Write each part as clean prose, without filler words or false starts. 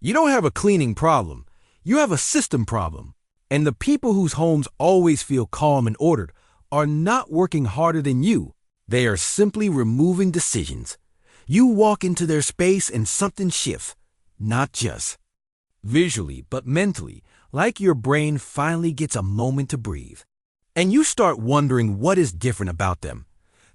You don't have a cleaning problem. You have a system problem. And the people whose homes always feel calm and ordered are not working harder than you. They are simply removing decisions. You walk into their space and something shifts, not just visually, but mentally, like your brain finally gets a moment to breathe. And you start wondering what is different about them.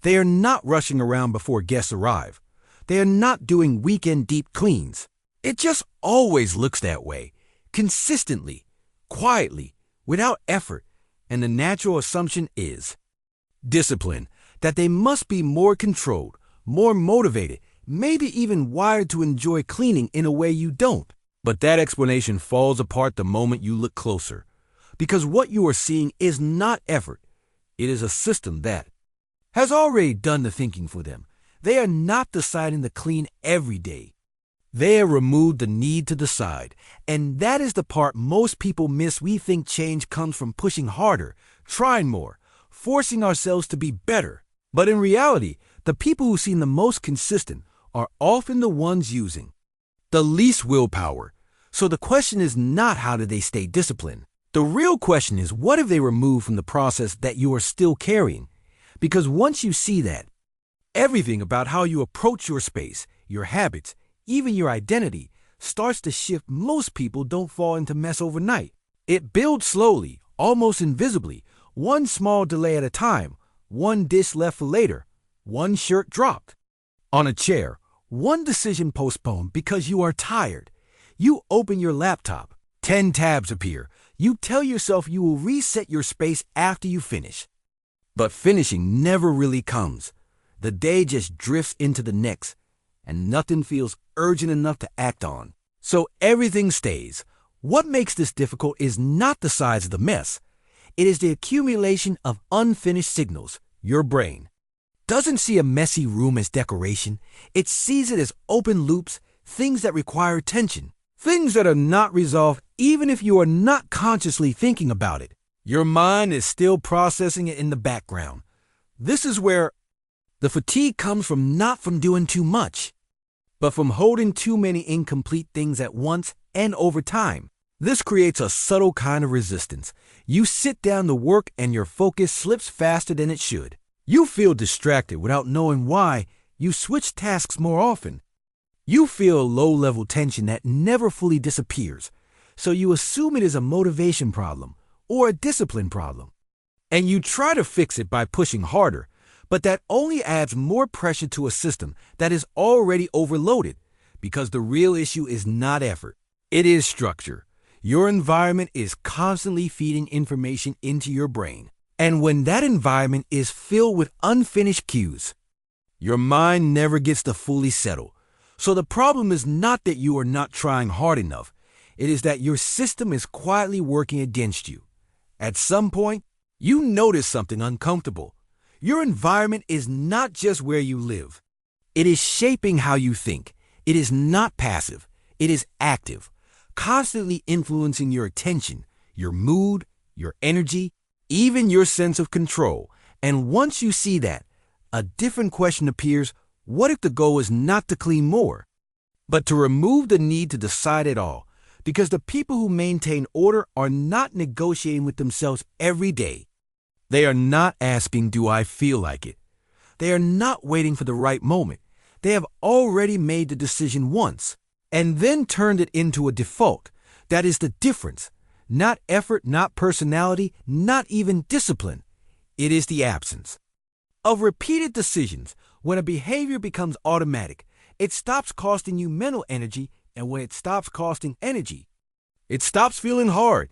They are not rushing around before guests arrive. They are not doing weekend deep cleans. It just always looks that way, consistently, quietly, without effort, and the natural assumption is discipline, that they must be more controlled, more motivated, maybe even wired to enjoy cleaning in a way you don't. But that explanation falls apart the moment you look closer, because what you are seeing is not effort. It is a system that has already done the thinking for them. They are not deciding to clean every day. They have removed the need to decide, and that is the part most people miss. We think change comes from pushing harder, trying more, forcing ourselves to be better. But in reality, the people who seem the most consistent are often the ones using the least willpower. So the question is not how do they stay disciplined. The real question is what have they removed from the process that you are still carrying? Because once you see that, everything about how you approach your space, your habits, even your identity, starts to shift. Most people don't fall into mess overnight. It builds slowly, almost invisibly, one small delay at a time, one dish left for later, one shirt dropped on a chair, one decision postponed because you are tired. You open your laptop, 10 tabs appear. You tell yourself you will reset your space after you finish. But finishing never really comes. The day just drifts into the next, and nothing feels urgent enough to act on. So everything stays. What makes this difficult is not the size of the mess. It is the accumulation of unfinished signals. Your brain doesn't see a messy room as decoration. It sees it as open loops, things that require attention, things that are not resolved even if you are not consciously thinking about it. Your mind is still processing it in the background. This is where the fatigue comes from, not from doing too much, but from holding too many incomplete things at once and over time. This creates a subtle kind of resistance. You sit down to work and your focus slips faster than it should. You feel distracted without knowing why. You switch tasks more often. You feel a low-level tension that never fully disappears, so you assume it is a motivation problem or a discipline problem. And you try to fix it by pushing harder, but that only adds more pressure to a system that is already overloaded, because the real issue is not effort. It is structure. Your environment is constantly feeding information into your brain. And when that environment is filled with unfinished cues, your mind never gets to fully settle. So the problem is not that you are not trying hard enough. It is that your system is quietly working against you. At some point, you notice something uncomfortable. Your environment is not just where you live. It is shaping how you think. It is not passive. It is active, constantly influencing your attention, your mood, your energy, even your sense of control. And once you see that, a different question appears. What if the goal is not to clean more, but to remove the need to decide at all? Because the people who maintain order are not negotiating with themselves every day. They are not asking, do I feel like it? They are not waiting for the right moment. They have already made the decision once and then turned it into a default. That is the difference. Not effort, not personality, not even discipline. It is the absence of repeated decisions. When a behavior becomes automatic, it stops costing you mental energy, and when it stops costing energy, it stops feeling hard.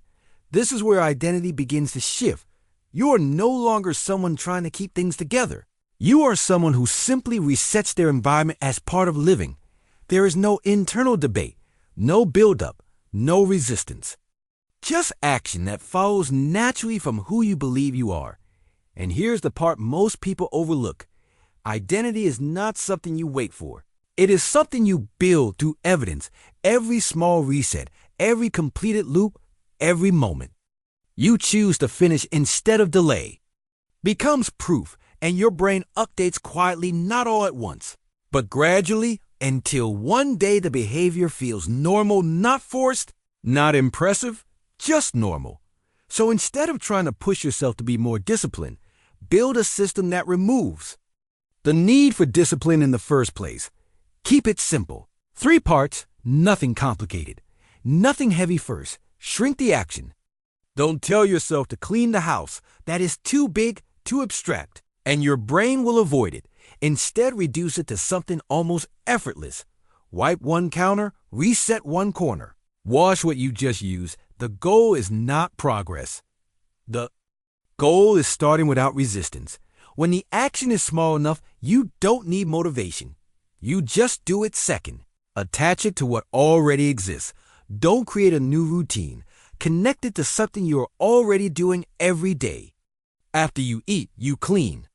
This is where identity begins to shift. You are no longer someone trying to keep things together. You are someone who simply resets their environment as part of living. There is no internal debate, no buildup, no resistance. Just action that follows naturally from who you believe you are. And here's the part most people overlook. Identity is not something you wait for. It is something you build through evidence. Every small reset, every completed loop, every moment you choose to finish instead of delay becomes proof, and your brain updates quietly, not all at once, but gradually, until one day the behavior feels normal, not forced, not impressive, just normal. So instead of trying to push yourself to be more disciplined, build a system that removes the need for discipline in the first place. Keep it simple. 3 parts, nothing complicated. Nothing heavy first. Shrink the action. Don't tell yourself to clean the house. That is too big, too abstract, and your brain will avoid it. Instead, reduce it to something almost effortless. Wipe one counter, reset one corner. Wash what you just used. The goal is not progress. The goal is starting without resistance. When the action is small enough, you don't need motivation. You just do it second. Attach it to what already exists. Don't create a new routine. Connect it to something you're already doing every day. After you eat, you clean.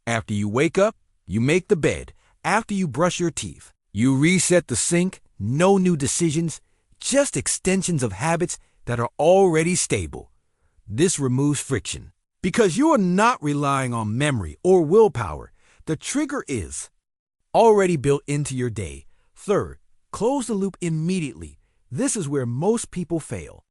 After you wake up, you make the bed. After you brush your teeth, you reset the sink. No new decisions, just extensions of habits that are already stable. This removes friction because you are not relying on memory or willpower. The trigger is already built into your day. Third, close the loop immediately. This is where most people fail.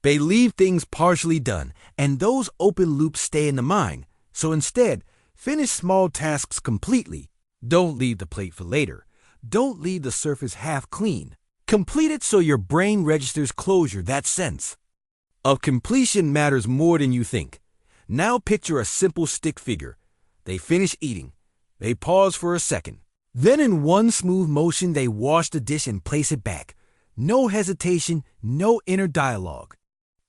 They leave things partially done, and those open loops stay in the mind. So instead, finish small tasks completely. Don't leave the plate for later. Don't leave the surface half clean. Complete it so your brain registers closure, that sense of completion matters more than you think. Now picture a simple stick figure. They finish eating. They pause for a second. Then in one smooth motion, they wash the dish and place it back. No hesitation, no inner dialogue.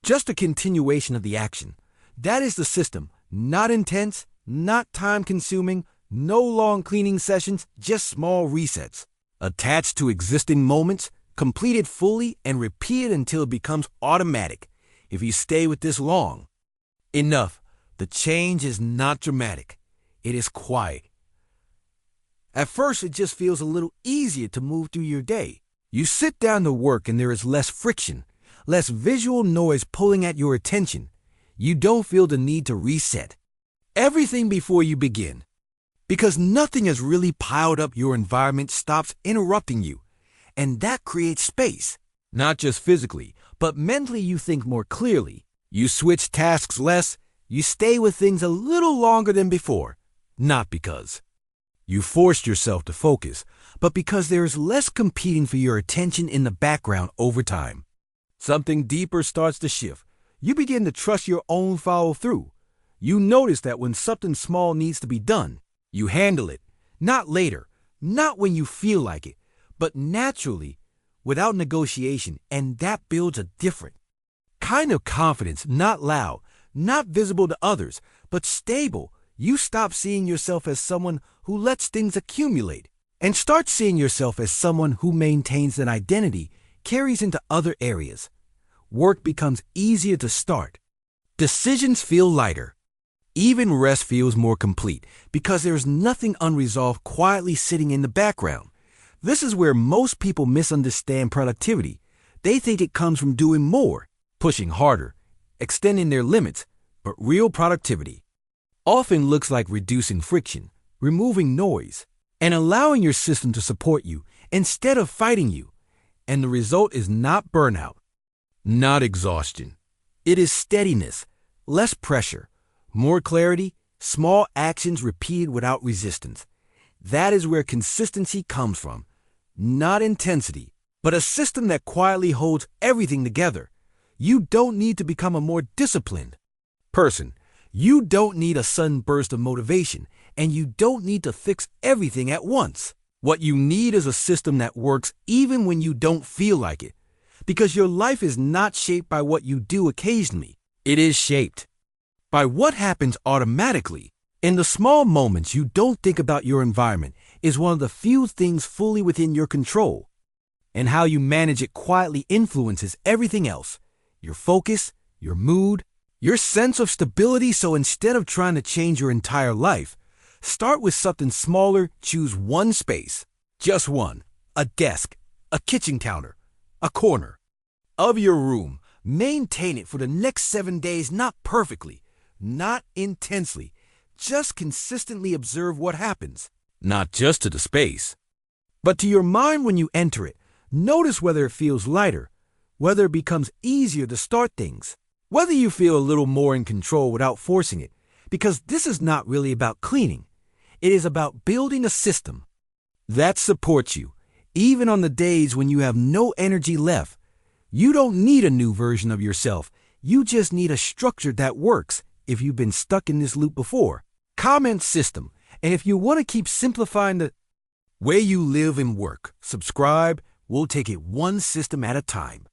Just a continuation of the action. That is the system. Not intense, not time-consuming, no long cleaning sessions, just small resets. Attached to existing moments, completed fully, and repeated until it becomes automatic. If you stay with this long enough, the change is not dramatic. It is quiet. At first, it just feels a little easier to move through your day. You sit down to work and there is less friction, less visual noise pulling at your attention. You don't feel the need to reset everything before you begin, because nothing has really piled up. Your environment stops interrupting you, and that creates space. Not just physically, but mentally. You think more clearly. You switch tasks less. You stay with things a little longer than before, not because you forced yourself to focus, but because there is less competing for your attention in the background over time. Something deeper starts to shift. You begin to trust your own follow-through. You notice that when something small needs to be done, you handle it, not later, not when you feel like it, but naturally, without negotiation, and that builds a different kind of confidence, not loud, not visible to others, but stable. You stop seeing yourself as someone who lets things accumulate and start seeing yourself as someone who maintains an identity, carries into other areas. Work becomes easier to start. Decisions feel lighter. Even rest feels more complete because there's nothing unresolved quietly sitting in the background. This is where most people misunderstand productivity. They think it comes from doing more, pushing harder, extending their limits, but real productivity often looks like reducing friction, removing noise, and allowing your system to support you instead of fighting you. And the result is not burnout, not exhaustion. It is steadiness, less pressure, more clarity, small actions repeated without resistance. That is where consistency comes from. Not intensity, but a system that quietly holds everything together. You don't need to become a more disciplined person. You don't need a sudden burst of motivation, and you don't need to fix everything at once. What you need is a system that works even when you don't feel like it, because your life is not shaped by what you do occasionally. It is shaped by what happens automatically. In the small moments you don't think about your environment is one of the few things fully within your control, and how you manage it quietly influences everything else. Your focus, your mood, your sense of stability. So instead of trying to change your entire life, start with something smaller. Choose one space, just one, a desk, a kitchen counter, a corner of your room. Maintain it for the next 7 days, not perfectly, not intensely. Just consistently observe what happens, not just to the space, But to your mind when you enter it, notice whether it feels lighter, whether it becomes easier to start things, whether you feel a little more in control without forcing it, because this is not really about cleaning. It is about building a system that supports you, even on the days when you have no energy left. You don't need a new version of yourself. You just need a structure that works if you've been stuck in this loop before. Comment system. And if you want to keep simplifying the way you live and work, subscribe. We'll take it one system at a time.